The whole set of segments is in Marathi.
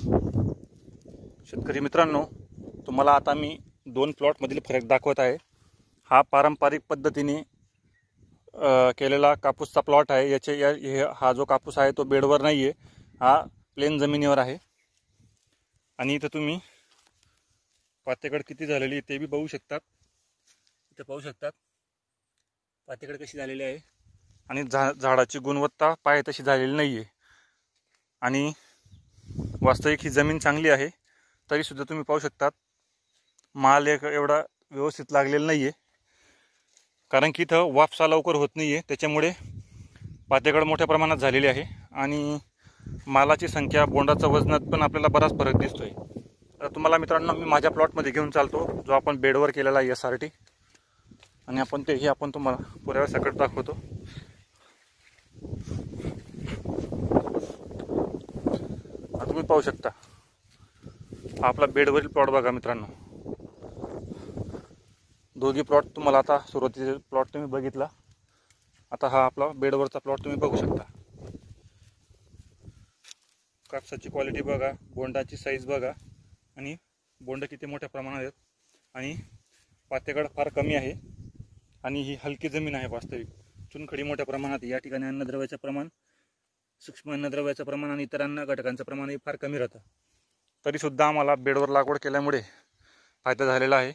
शेतकरी मित्रांनो, तुम्हाला आता मी दोन प्लॉटमधील फरक दाखवत आहे। हा पारंपरिक पद्धतीने केलेला कापूसचा प्लॉट आहे। हा जो कापूस आहे तो बेडवर नाही आहे, हा प्लेन जमिनीवर आहे। आणि इथं तुम्ही पातेकड किती झालेली ते बी बघू शकतात। इथं पाहू शकतात पातेकड कशी झालेली आहे आणि झाडाची गुणवत्ता पाय तशी झालेली नाही आहे। आणि वास्तविक ही जमीन चांगली आहे, तरी सुद्धा तुम्ही पाहू शकतात माल एवढा व्यवस्थित लागलेला नाही आहे, कारण की इथं वापसा लवकर होत नाही आहे, त्याच्यामुळे पातेकड मोठ्या प्रमाणात झालेली आहे। आणि मालाची संख्या, बोंडाचा वजनात पण आपल्याला बराच फरक दिसतोय। तर तुम्हाला मित्रांनो मी माझ्या प्लॉटमध्ये घेऊन चालतो, जो आपण बेडवर केलेला आहे SRT, आणि आपण तुम्हाला पुऱ्या सकट दाखवतो। तुम्ही पाहू शकता हा आपला बेडवरील प्लॉट बघा मित्रांनो। दोघी प्लॉट तुम्हाला आता सुरुवातीचे प्लॉट तुम्ही बघितला, आता हा आपला बेडवरचा प्लॉट तुम्ही बघू शकता। कापसाची क्वालिटी बघा, बोंडाची साईज बघा, आणि बोंड किती मोठ्या प्रमाणात आहेत, आणि पातेकड फार कमी आहे, आणि ही हलकी जमीन आहे। वास्तविक चुनखडी मोठ्या प्रमाणात। या ठिकाणी अन्नद्रव्याचं प्रमाण, सूक्ष्म अन्नद्रव्याचं प्रमाण आणि इतर अन्न घटकांचं प्रमाण फार कमी राहतं। तरी सुद्धा आम्हाला बेडवर लागवड केल्यामुळे फायदा झालेला आहे,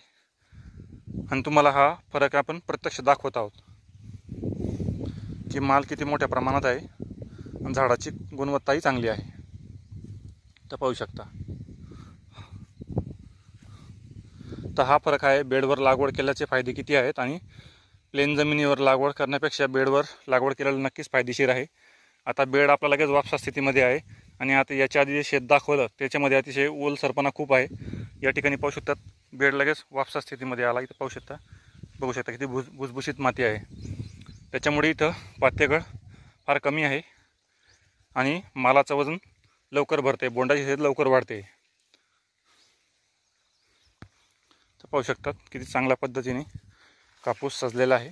आणि तुम्हाला हा फरक आपण प्रत्यक्ष दाखवत आहोत की माल किती मोठ्या प्रमाणात आहे आणि झाडाची गुणवत्ताही चांगली आहे। तर पाहू शकता, तर हा फरक आहे बेडवर लागवड केल्याचे फायदे किती आहेत, आणि प्लेन जमिनीवर लागवड करण्यापेक्षा बेडवर लागवड केलेलं नक्कीच फायदेशीर आहे। आता बेड आपला लगेच वापसा स्थितीमध्ये आहे, आणि आता याच्या आधी जे शेत दाखवलं त्याच्यामध्ये अतिशय ओलसरपणा खूप आहे। या ठिकाणी पाहू शकतात बेड लगेच वापसा स्थितीमध्ये आला। इथं बघू शकता किती भुसभुशीत माती आहे, त्याच्यामुळे इथं पातेकड फार कमी आहे, आणि मालाचं वजन लवकर भरते, बोंडाची साईज लवकर वाढते। तर पाहू शकतात किती चांगल्या पद्धतीने कापूस सजलेला आहे।